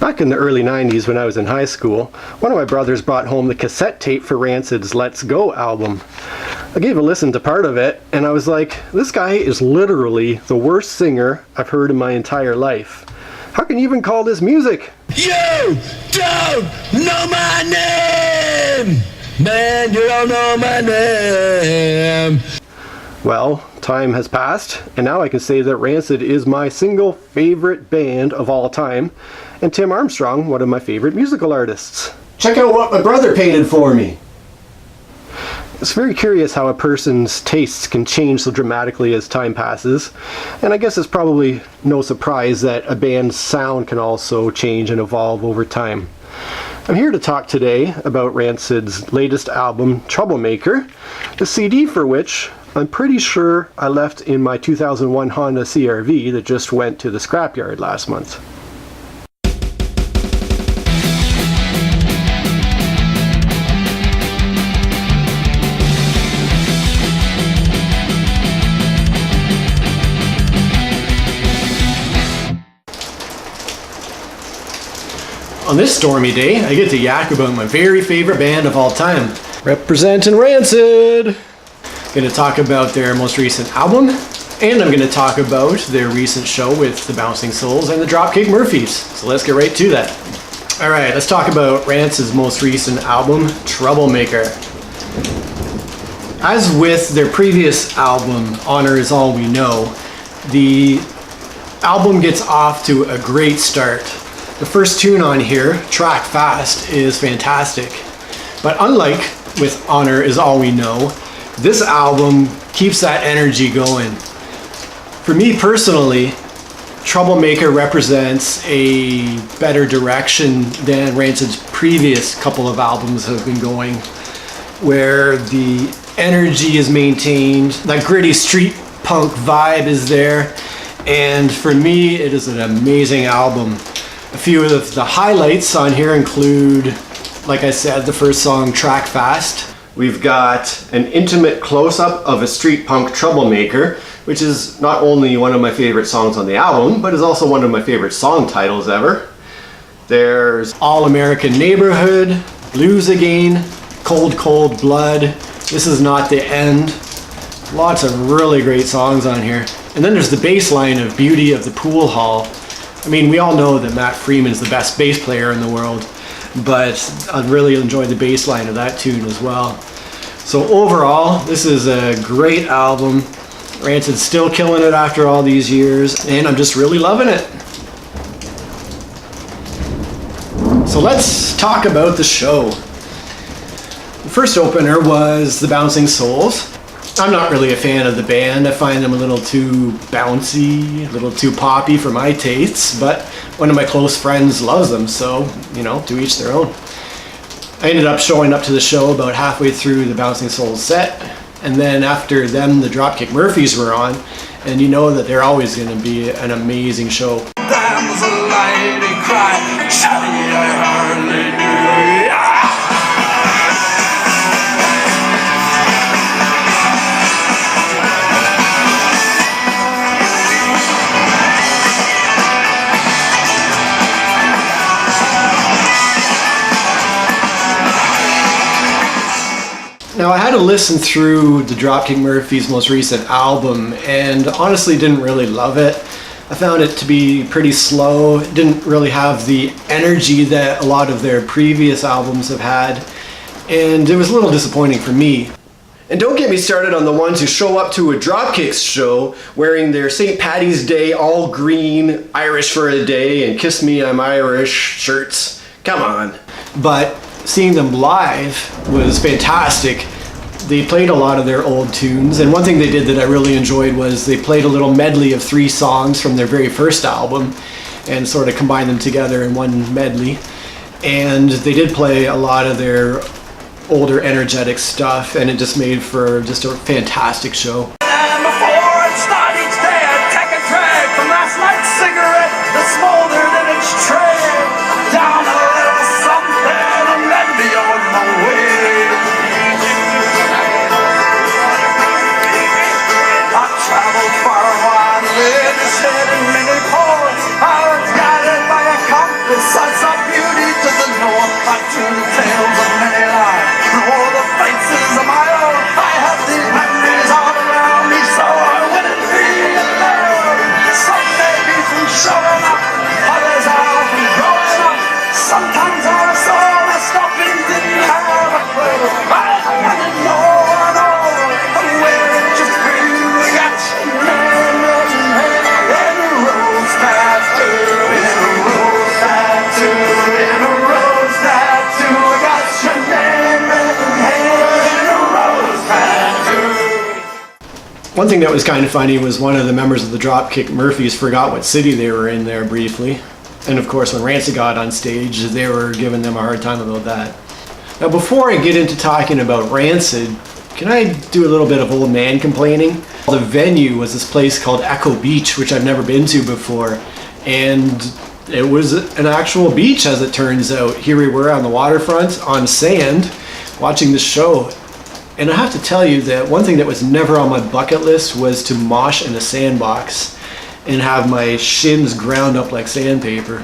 Back in the early 90s when I was in high school, one of my brothers brought home the cassette tape for Rancid's Let's Go album. I gave a listen to part of it, and I was like, this guy is literally the worst singer I've heard in my entire life. How can you even call this music? You don't know my name! Man, you don't know my name! Well, time has passed, and now I can say that Rancid is my single favorite band of all time, and Tim Armstrong, one of my favorite musical artists. Check out what my brother painted for me! It's very curious how a person's tastes can change so dramatically as time passes, and I guess it's probably no surprise that a band's sound can also change and evolve over time. I'm here to talk today about Rancid's latest album, Troublemaker, the CD for which I'm pretty sure I left in my 2001 Honda CR-V that just went to the scrapyard last month. On this stormy day, I get to yak about my very favorite band of all time. Representing Rancid! Going to talk about their most recent album, and I'm going to talk about their recent show with the Bouncing Souls and the Dropkick Murphys. So let's get right to that. Alright, let's talk about Rancid's most recent album, Troublemaker. As with their previous album, Honor Is All We Know, the album gets off to a great start. The first tune on here, Track Fast, is fantastic. But unlike with Honor Is All We Know, this album keeps that energy going. For me personally, Troublemaker represents a better direction than Rancid's previous couple of albums have been going, where the energy is maintained, that gritty street punk vibe is there, and for me it is an amazing album. A few of the highlights on here include, like I said, the first song, Track Fast. We've got an intimate close-up of a street punk Troublemaker, which is not only one of my favorite songs on the album, but is also one of my favorite song titles ever. There's All American Neighborhood, Blues Again, Cold Cold Blood, This Is Not the End. Lots of really great songs on here. And then there's the bass line of Beauty of the Pool Hall. I mean, we all know that Matt Freeman's the best bass player in the world, but I really enjoyed the bass line of that tune as well. So overall, this is a great album. Rancid's still killing it after all these years, and I'm just really loving it. So let's talk about the show. The first opener was the Bouncing Souls. I'm not really a fan of the band. I find them a little too bouncy, a little too poppy for my tastes, but one of my close friends loves them, so, you know, to each their own. I ended up showing up to the show about halfway through the Bouncing Souls set, and then after them, the Dropkick Murphys were on, and you know that they're always going to be an amazing show. That was a lady cry, shouting, I hardly knew. Now, I had to listen through the Dropkick Murphys' most recent album and honestly didn't really love it. I found it to be pretty slow. It didn't really have the energy that a lot of their previous albums have had, and it was a little disappointing for me. And don't get me started on the ones who show up to a Dropkicks show wearing their St. Paddy's Day all green Irish for a Day and Kiss Me I'm Irish shirts. Come on. But seeing them live was fantastic. They played a lot of their old tunes, and one thing they did that I really enjoyed was they played a little medley of 3 songs from their very first album and sort of combined them together in one medley. And they did play a lot of their older energetic stuff, and it just made for just a fantastic show. And before it starts each day, I take a drag from last night's cigarette that smoldered in its tray. Down a little something and then be on my way. I traveled far wide, lived, shed in many ports. I was guided by a compass. to the tales of many lives. And all the faces of my own, I have these memories all around me, so I wouldn't be alone. Some may be from showing up, others are from growing up. Sometimes I saw the stopping didn't have a clue. I wanted no one all, and we're just free. We got in a rose tattoo, in a rose tattoo, in a rose tattoo. We got your name in a rose tattoo. One thing that was kind of funny was one of the members of the Dropkick Murphys forgot what city they were in there briefly. And of course, when Rancid got on stage, they were giving them a hard time about that. Now, before I get into talking about Rancid, can I do a little bit of old man complaining? The venue was this place called Echo Beach, which I've never been to before. And it was an actual beach, as it turns out. Here we were on the waterfront, on sand, watching the show. And I have to tell you that one thing that was never on my bucket list was to mosh in a sandbox and have my shins ground up like sandpaper.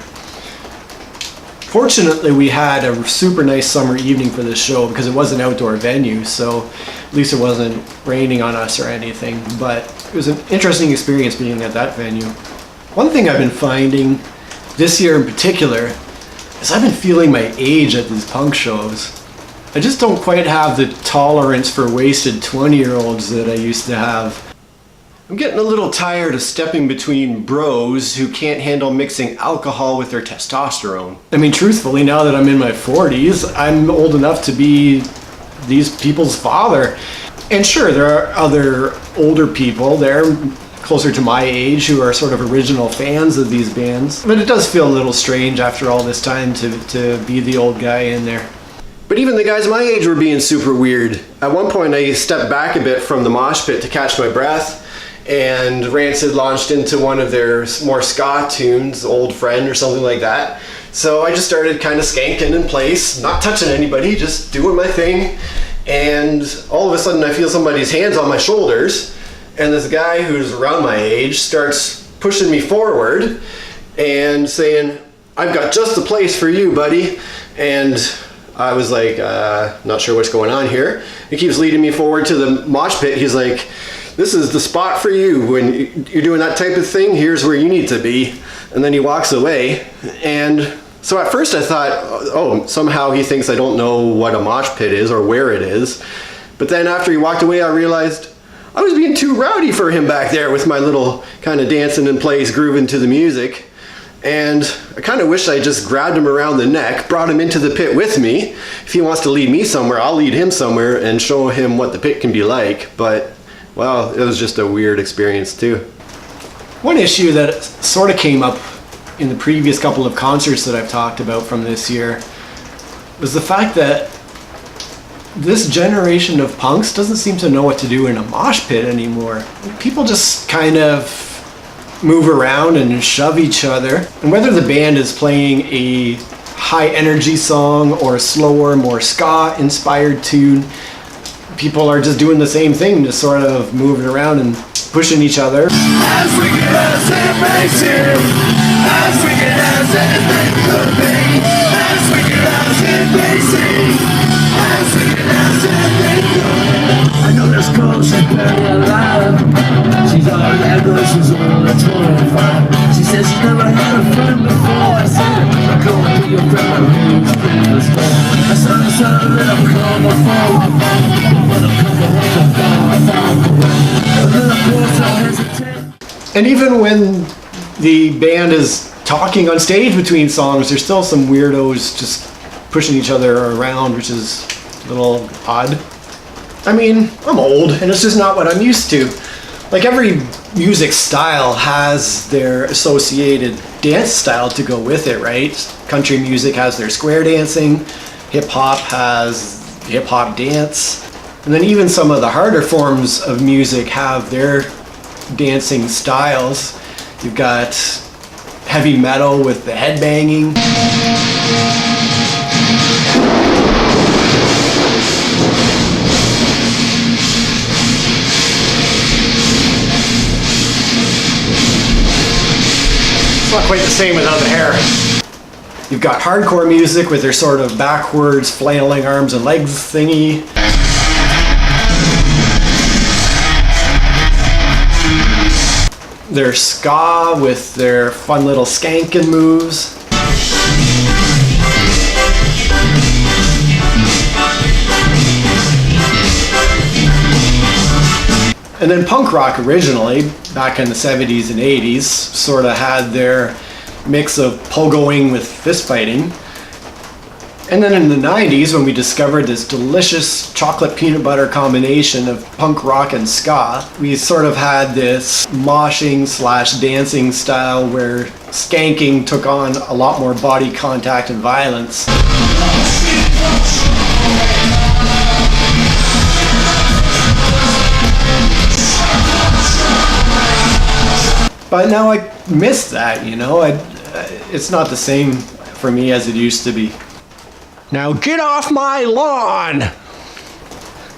Fortunately, we had a super nice summer evening for this show because it was an outdoor venue, so at least it wasn't raining on us or anything, but it was an interesting experience being at that venue. One thing I've been finding this year in particular is I've been feeling my age at these punk shows. I just don't quite have the tolerance for wasted 20-year-olds that I used to have. I'm getting a little tired of stepping between bros who can't handle mixing alcohol with their testosterone. I mean, truthfully, now that I'm in my 40s, I'm old enough to be these people's father. And sure, there are other older people there, closer to my age, who are sort of original fans of these bands. But it does feel a little strange after all this time to be the old guy in there. But even the guys my age were being super weird. At one point, I stepped back a bit from the mosh pit to catch my breath, and Rancid launched into one of their more ska tunes, Old Friend or something like that. So I just started kind of skanking in place, not touching anybody, just doing my thing. And all of a sudden I feel somebody's hands on my shoulders, and this guy who's around my age starts pushing me forward and saying, "I've got just the place for you, buddy." And I was like, not sure what's going on here. He keeps leading me forward to the mosh pit. He's like, "This is the spot for you. When you're doing that type of thing, here's where you need to be." And then he walks away. And so at first I thought, oh, somehow he thinks I don't know what a mosh pit is or where it is. But then after he walked away, I realized I was being too rowdy for him back there with my little kind of dancing in place, grooving to the music. And I kind of wish I just grabbed him around the neck, brought him into the pit with me. If he wants to lead me somewhere, I'll lead him somewhere and show him what the pit can be like. But well, it was just a weird experience too. One issue that sort of came up in the previous couple of concerts that I've talked about from this year was the fact that this generation of punks doesn't seem to know what to do in a mosh pit anymore. People just kind of move around and shove each other. And whether the band is playing a high energy song or a slower, more ska inspired tune, people are just doing the same thing, just sort of moving around and pushing each other. As wicked as it may seem, as wicked as it may could be, as wicked as it may seem, as wicked as it may could. I know this girl, she's very alive. She's all Lego, she's all a 25. She says she never had a friend before. I said, I'm going to your friend, who's in the store. I said, a little chromophone. And even when the band is talking on stage between songs, there's still some weirdos just pushing each other around, which is a little odd. I mean, I'm old and it's just not what I'm used to. Like, every music style has their associated dance style to go with it, right? Country music has their square dancing, hip hop has hip hop dance, and then even some of the harder forms of music have their dancing styles. You've got heavy metal with the headbanging. It's not quite the same without the hair. You've got hardcore music with their sort of backwards flailing arms and legs thingy. Their ska with their fun little skanking moves. And then punk rock originally, back in the 70s and 80s, sort of had their mix of pogoing with fist fighting. And then in the 90s, when we discovered this delicious chocolate peanut butter combination of punk rock and ska, we sort of had this moshing / dancing style where skanking took on a lot more body contact and violence. But now I miss that, you know? It's not the same for me as it used to be. Now get off my lawn!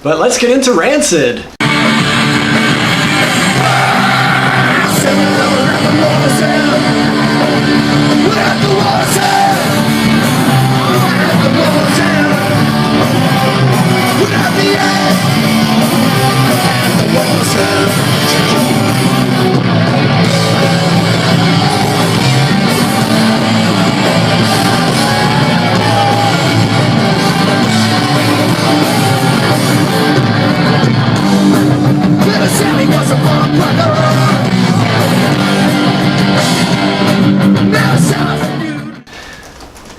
But let's get into Rancid.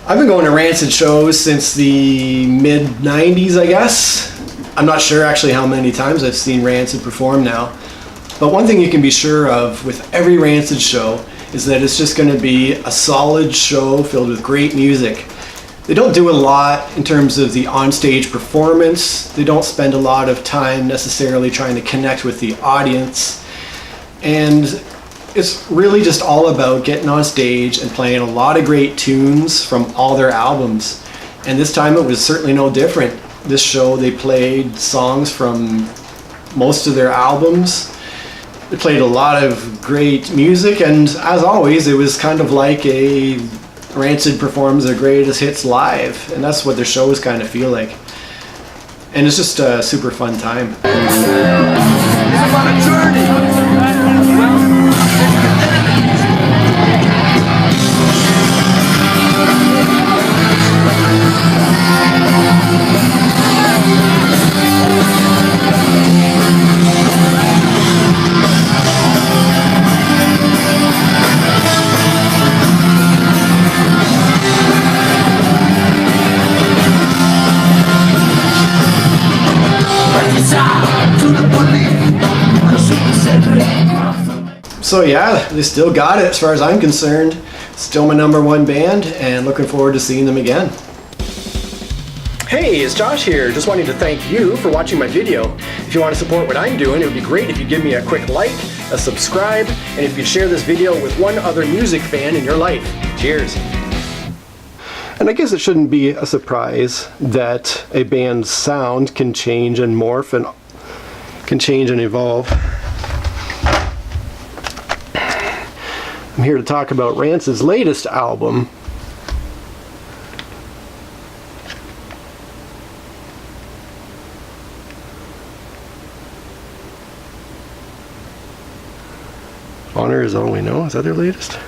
I've been going to Rancid shows since the mid-90s, I guess. I'm not sure actually how many times I've seen Rancid perform now. But one thing you can be sure of with every Rancid show is that it's just going to be a solid show filled with great music. They don't do a lot in terms of the onstage performance. They don't spend a lot of time necessarily trying to connect with the audience. And it's really just all about getting on stage and playing a lot of great tunes from all their albums. And this time it was certainly no different. This show they played songs from most of their albums. They played a lot of great music, and as always it was kind of like a Rancid performs their greatest hits live, and that's what their shows kind of feel like. And it's just a super fun time. I'm on a journey. So yeah, they still got it as far as I'm concerned. Still my #1 band, and looking forward to seeing them again. Hey, it's Josh here. Just wanting to thank you for watching my video. If you want to support what I'm doing, it would be great if you give me a quick like, a subscribe, and if you share this video with one other music fan in your life. Cheers. And I guess it shouldn't be a surprise that a band's sound can change and morph and can change and evolve. I'm here to talk about Rancid's latest album. Honor Is All We Know. Is that their latest?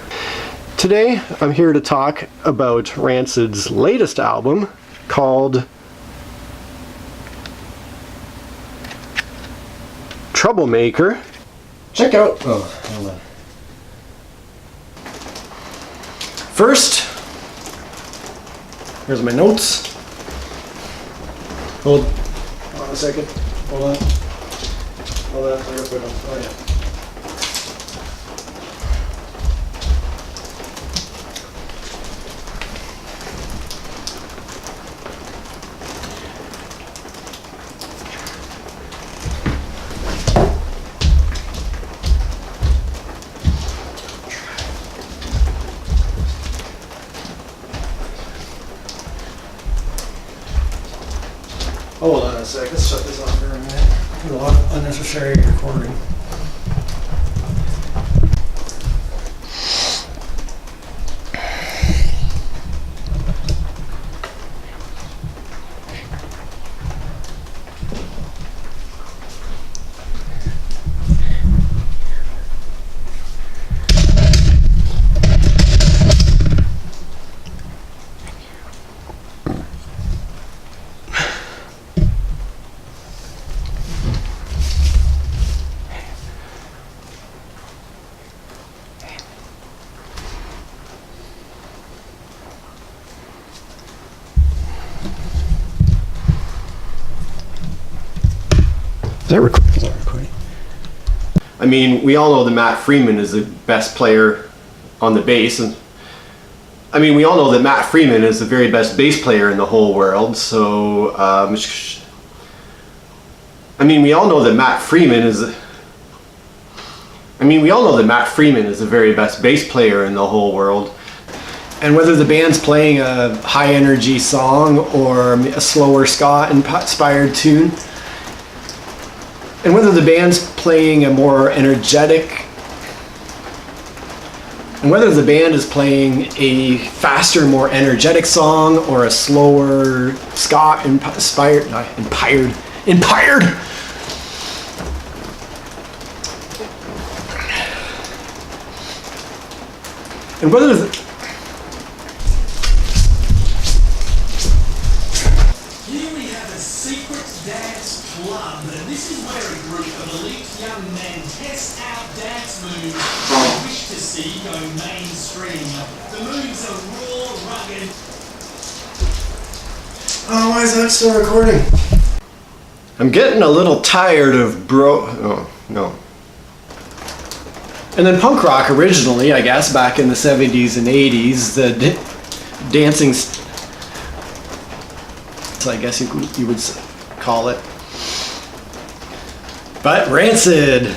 Today, I'm here to talk about Rancid's latest album called Troublemaker. Check out... Oh, hold on. First, here's my notes. Hold on a second. Hold on. Hold on. I gotta put it on. Oh, yeah. Hold on a sec, let's shut this off for a minute. Do a lot of unnecessary recording. that recording? I mean, we all know that Matt Freeman is the best player on the bass, and I mean, we all know that Matt Freeman is the very best bass player in the whole world. So, I mean, we all know that Matt Freeman is. I mean, we all know that Matt Freeman is the very best bass player in the whole world. And whether the band's playing a high energy song or a slower ska inspired tune, and whether the band's playing a more energetic, and whether the band is playing a faster, more energetic song or a slower ska inspired, and whether Here we have a secret dance club, and this is where a group of elite young men test out dance moves they wish to see go mainstream. The moves are raw, rugged. oh, why is that still recording? I'm getting a little tired of oh, no. And then punk rock originally, I guess, back in the 70s and 80s, the dancing, so I guess you would call it. But Rancid.